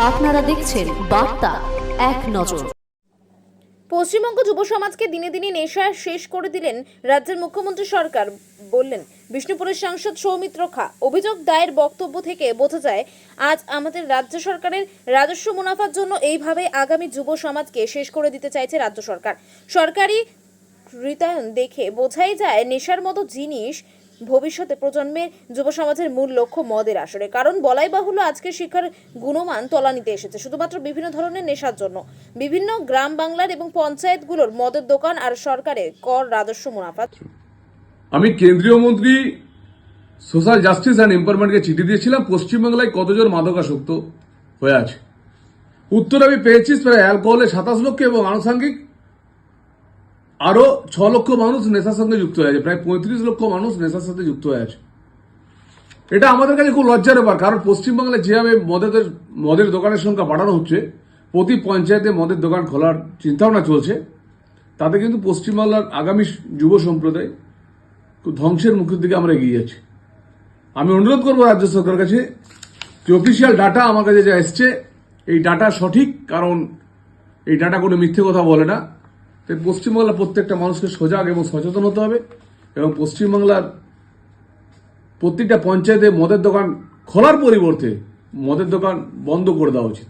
আপনারা দেখছেন বার্তা এক নজর। পশ্চিমবঙ্গ যুব সমাজকে দিনে দিনে নেশায় শেষ করে দিলেন রাজ্যের মুখ্যমন্ত্রী সরকার, বললেন বিষ্ণুপুরের সাংসদ সৌমিত্র খা। অভিযোগ দায়ের বক্তব্য থেকে বোঝা যায় আজ আমাদের রাজ্য সরকারের রাজস্ব মুনাফার জন্য এইভাবে আগামী যুব সমাজকে শেষ করে দিতে চাইছে রাজ্য সরকার। সরকারি ঋতায়ন দেখে বোঝাই যায় নেশার মতো জিনিস ভবিষ্যতে প্রজন্মের যুব সমাজের মূল লক্ষ্য মদের আসরে। কারণ বলাই বাহুল্য আজকের শিক্ষার গুণমান তলানিতে এসেছে শুধুমাত্র বিভিন্ন ধরনের নেশার জন্য। বিভিন্ন গ্রাম বাংলার এবং পঞ্চায়েতগুলোর মদের দোকান আর সরকারের কর রাজস্ব মুনাফা। আমি কেন্দ্রীয় মন্ত্রী সোশ্যাল জাস্টিস অ্যান্ড এম্পাওয়ারমেন্টকে চিঠি দিয়েছিলাম পশ্চিমবাংলায় কতজন মাদকাসক্ত হয়ে আছে। উত্তর আমি পেয়েছি প্রায় অ্যালকোহলে 27 লক্ষ এবং আনুষঙ্গিক আরো 6 লক্ষ মানুষ নেশার সঙ্গে যুক্ত হয়ে আছে। প্রায় 35 লক্ষ মানুষ নেশার সাথে যুক্ত হয়ে আছে। এটা আমাদের কাছে খুব লজ্জার ব্যাপার, কারণ পশ্চিমবাংলায় যেভাবে মদের দোকানের সংখ্যা বাড়ানো হচ্ছে, প্রতি পঞ্চায়েতে মদের দোকান খোলার চিন্তাভাবনা চলছে, তাতে কিন্তু পশ্চিমবাংলার আগামী যুব সম্প্রদায় ধ্বংসের মুখের দিকে আমরা এগিয়ে যাচ্ছি। আমি অনুরোধ করবো রাজ্য সরকারের কাছে যে অফিসিয়াল ডাটা আমার কাছে যা এসছে এই ডাটা সঠিক, কারণ এই ডাটা কোনো মিথ্যে কথা বলে না। তাই পশ্চিমবাংলার প্রত্যেকটা মানুষকে সজাগ এবং সচেতন হতে হবে এবং পশ্চিমবাংলার প্রত্যেকটা পঞ্চায়েতে মদের দোকান খোলার পরিবর্তে মদের দোকান বন্ধ করে দেওয়া উচিত।